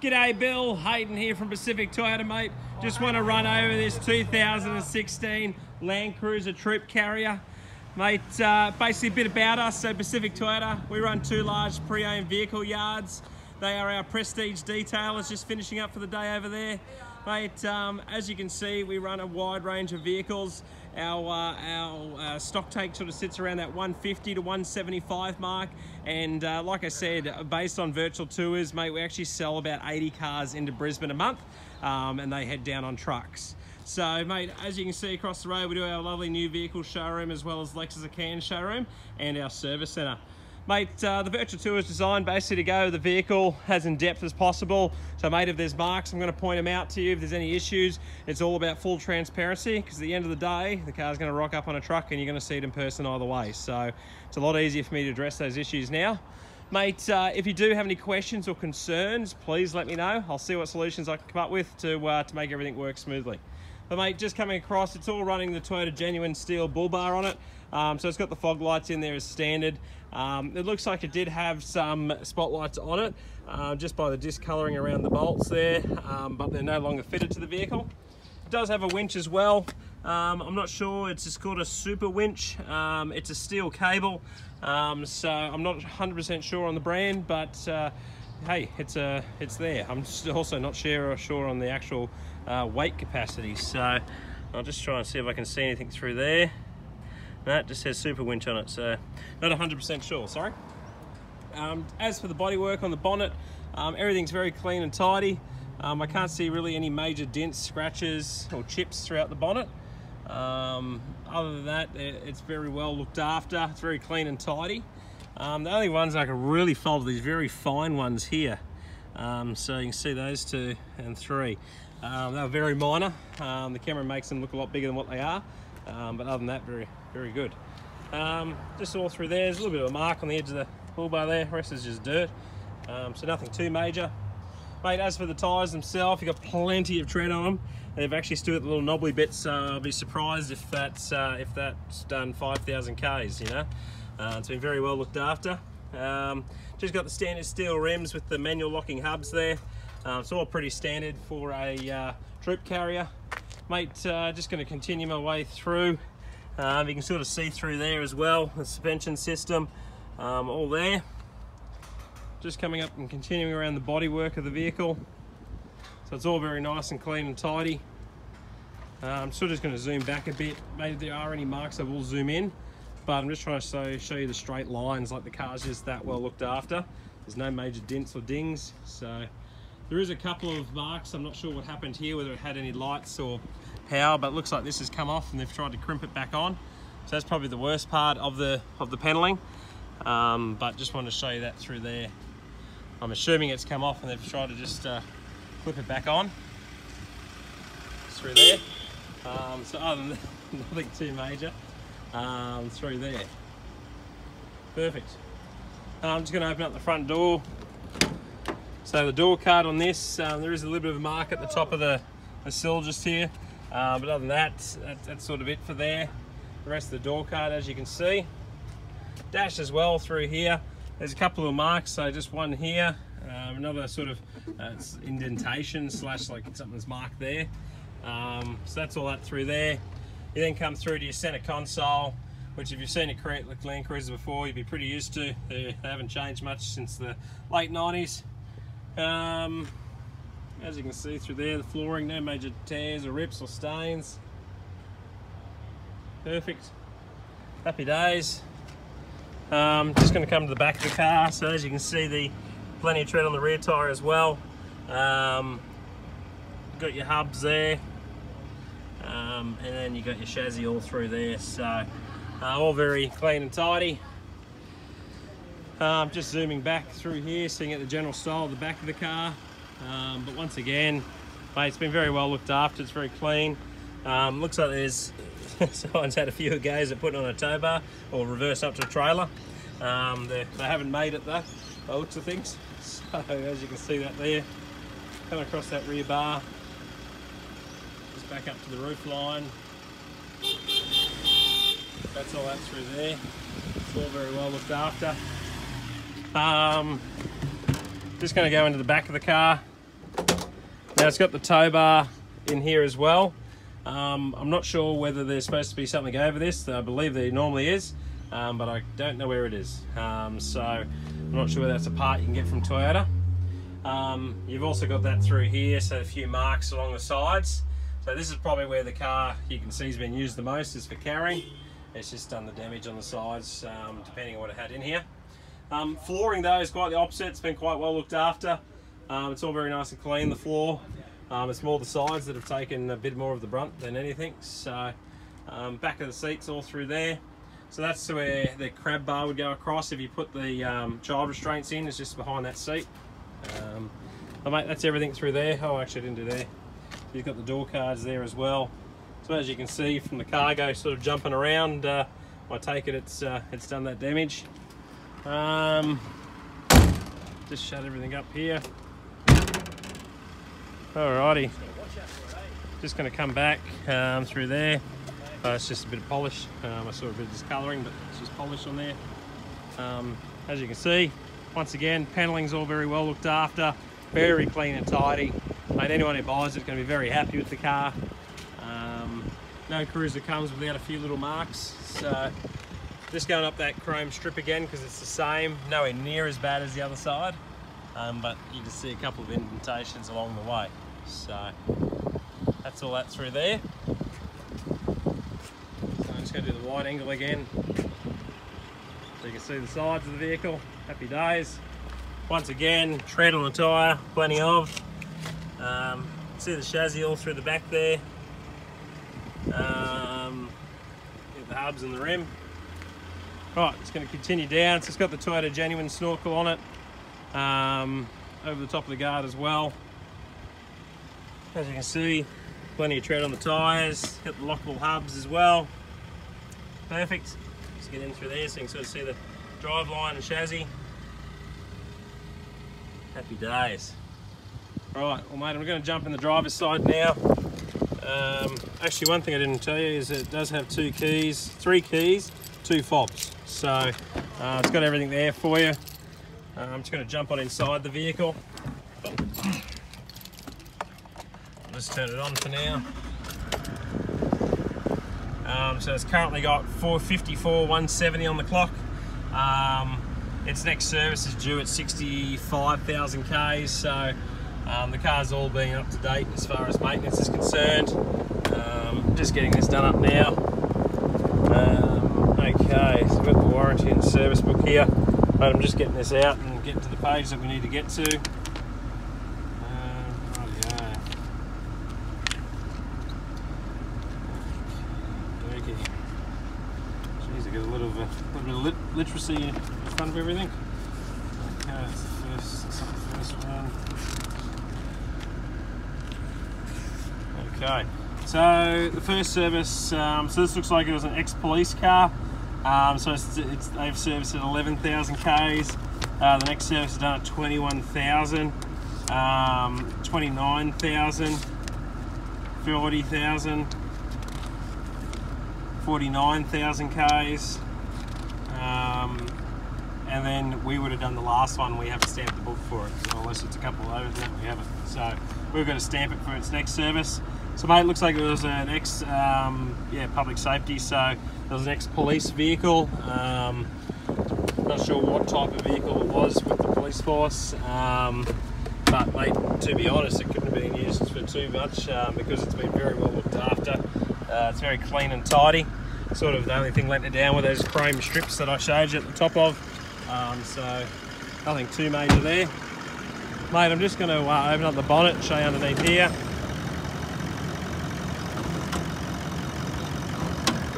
G'day Bill, Hayden here from Pacific Toyota, mate. Just want to run over this 2016 Land Cruiser Troop Carrier. Mate, basically a bit about us. So Pacific Toyota, we run 2 large pre-owned vehicle yards. They are our prestige detailers, just finishing up for the day over there. Mate, as you can see, we run a wide range of vehicles. Our stock take sort of sits around that 150 to 175 mark, and like I said, based on virtual tours, mate, we actually sell about 80 cars into Brisbane a month, and they head down on trucks. So mate, as you can see across the road, we do our lovely new vehicle showroom as well as Lexus Can showroom and our service centre. Mate, the virtual tour is designed basically to go the vehicle as in depth as possible. So mate, if there's marks, I'm going to point them out to you. If there's any issues, it's all about full transparency, because at the end of the day, the car's going to rock up on a truck and you're going to see it in person either way. So it's a lot easier for me to address those issues now. Mate, if you do have any questions or concerns, please let me know. I'll see what solutions I can come up with to make everything work smoothly. But mate, just coming across, it's all running the Toyota Genuine Steel bull bar on it. So it's got the fog lights in there as standard. It looks like it did have some spotlights on it, just by the discolouring around the bolts there, but they're no longer fitted to the vehicle. It does have a winch as well. I'm not sure, it's just called a super winch. It's a steel cable, so I'm not 100% sure on the brand, but hey, it's there. I'm also not sure on the actual weight capacity, so I'll just try and see if I can see anything through there. No, it just says super winch on it, so not 100% sure, sorry. As for the bodywork on the bonnet, everything's very clean and tidy. I can't see really any major dents, scratches or chips throughout the bonnet. Other than that, it's very well looked after. It's very clean and tidy. The only ones I can really fault are these very fine ones here. So you can see those 2 and 3. They're very minor. The camera makes them look a lot bigger than what they are. But other than that, very good. Just all through there's a little bit of a mark on the edge of the bull bar there. The rest is just dirt. So nothing too major. Mate, as for the tyres themselves, you've got plenty of tread on them. They've actually still got the little knobbly bits, so I'll be surprised if that's done 5,000 Ks, you know. It's been very well looked after. Just got the standard steel rims with the manual locking hubs there. It's all pretty standard for a troop carrier. Mate, just going to continue my way through. You can sort of see through there as well, the suspension system, all there. Just coming up and continuing around the bodywork of the vehicle. So it's all very nice and clean and tidy. I'm sort of just going to zoom back a bit. Maybe if there are any marks, I will zoom in. But I'm just trying to show you the straight lines, like the car's just that well looked after. There's no major dents or dings. So there is a couple of marks. I'm not sure what happened here, whether it had any lights or power, but it looks like this has come off and they've tried to crimp it back on. So that's probably the worst part of the panelling. But just wanted to show you that through there. I'm assuming it's come off and they've tried to just clip it back on. It's through there. So other than that, nothing too major. Through there. Perfect. I'm just going to open up the front door. So the door card on this, there is a little bit of a mark at the top of the sill just here. But other than that, that's sort of it for there. The rest of the door card, as you can see. Dash as well through here. There's a couple of marks, so just one here. Another sort of indentation slash like something's marked there. So that's all that through there. You then come through to your center console, which if you've seen it create like Land Cruisers before, you'd be pretty used to. They haven't changed much since the late 90s. As you can see through there, the flooring, no major tears or rips or stains. Perfect. Happy days. Just going to come to the back of the car. So as you can see, plenty of tread on the rear tyre as well. Got your hubs there. And then you got your chassis all through there. So all very clean and tidy. Just zooming back through here, seeing at the general style of the back of the car. But once again, mate, it's been very well looked after. It's very clean. Looks like there's someone's had a few goes at putting on a tow bar or reverse up to a trailer. They haven't made it though, by the looks of things. So as you can see that there, coming across that rear bar, just back up to the roof line. That's all that through there. It's all very well looked after. Just going to go into the back of the car. Now it's got the tow bar in here as well. I'm not sure whether there's supposed to be something over this. I believe there normally is, but I don't know where it is. So I'm not sure whether that's a part you can get from Toyota. You've also got that through here, so a few marks along the sides. So this is probably where the car, you can see, has been used the most, is for carrying. It's just done the damage on the sides, depending on what it had in here. Flooring though is quite the opposite. It's been quite well looked after. It's all very nice and clean, the floor. It's more the sides that have taken a bit more of the brunt than anything. So back of the seats all through there. So that's where the crab bar would go across if you put the child restraints in. It's just behind that seat. But mate, that's everything through there. Oh, actually I didn't do there. You've got the door cards there as well. So as you can see from the cargo sort of jumping around, I take it it's done that damage. Just shut everything up here. Alrighty, just going to come back through there. It's just a bit of polish. I saw a bit of discolouring, but it's just polish on there. As you can see, once again, panelling's all very well looked after, very clean and tidy. Mate, anyone who buys it's going to be very happy with the car. No Cruiser comes without a few little marks. So just going up that chrome strip again because it's the same, nowhere near as bad as the other side. But you can see a couple of indentations along the way. So that's all that through there. So I'm just going to do the wide angle again. So you can see the sides of the vehicle. Happy days. Once again, tread on the tyre, plenty of. See the chassis all through the back there. Get the hubs and the rim. Right, it's going to continue down. So it's got the Toyota Genuine snorkel on it. Over the top of the guard as well. As you can see, plenty of tread on the tyres. Got the lockable hubs as well. Perfect. Just get in through there so you can sort of see the drive line and chassis. Happy days. Right, well mate, I'm going to jump in the driver's side now. Actually, one thing I didn't tell you is that it does have three keys, 2 fobs. So it's got everything there for you. I'm just going to jump on inside the vehicle. I'll just turn it on for now. So it's currently got 454,170 on the clock. Its next service is due at 65,000 Ks, so the car's all being up to date as far as maintenance is concerned. Just getting this done up now. Okay, so we've got the warranty and service book here. But I'm just getting this out and getting to the page that we need to get to. Rightio. Okay. Jeez, I got a little bit of literacy in front of everything. Okay, that's the first one. Okay, so the first service, so this looks like it was an ex-police car. So they've serviced at 11,000 Ks. The next service is done at 21,000, 29,000, 40,000, 49,000 Ks. And then we would have done the last one. We have to stamp the book for it. So unless it's a couple of those, we haven't. So we've got to stamp it for its next service. So mate, it looks like it was an public safety. So there was an ex-police vehicle. Not sure what type of vehicle it was with the police force. But mate, to be honest, it couldn't have been used for too much because it's been very well looked after. It's very clean and tidy. Sort of the only thing letting it down were those chrome strips that I showed you at the top of. So nothing too major there. Mate, I'm just going to open up the bonnet and show you underneath here.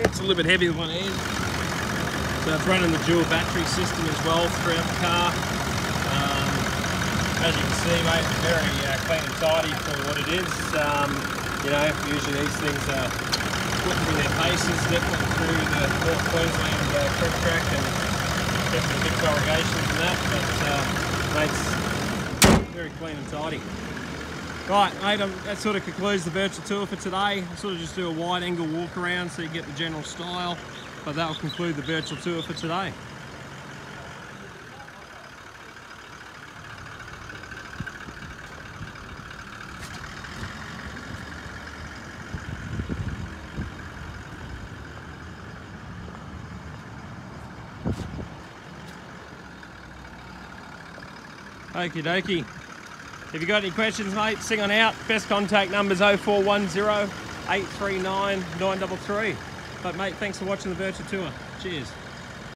It's a little bit heavy with one hand. So it's running the dual battery system as well throughout the car. As you can see, mate, very clean and tidy for what it is. You know, usually these things are put through their paces, definitely through the North Queensland prep track and definitely big corrugations and that, but mate, it's very clean and tidy. Right, mate, that sort of concludes the virtual tour for today. I'll sort of just do a wide angle walk around so you get the general style, but that will conclude the virtual tour for today. Okie dokie. If you got any questions, mate, sing on out. Best contact number's 0410 839 933. But mate, thanks for watching the virtual tour. Cheers.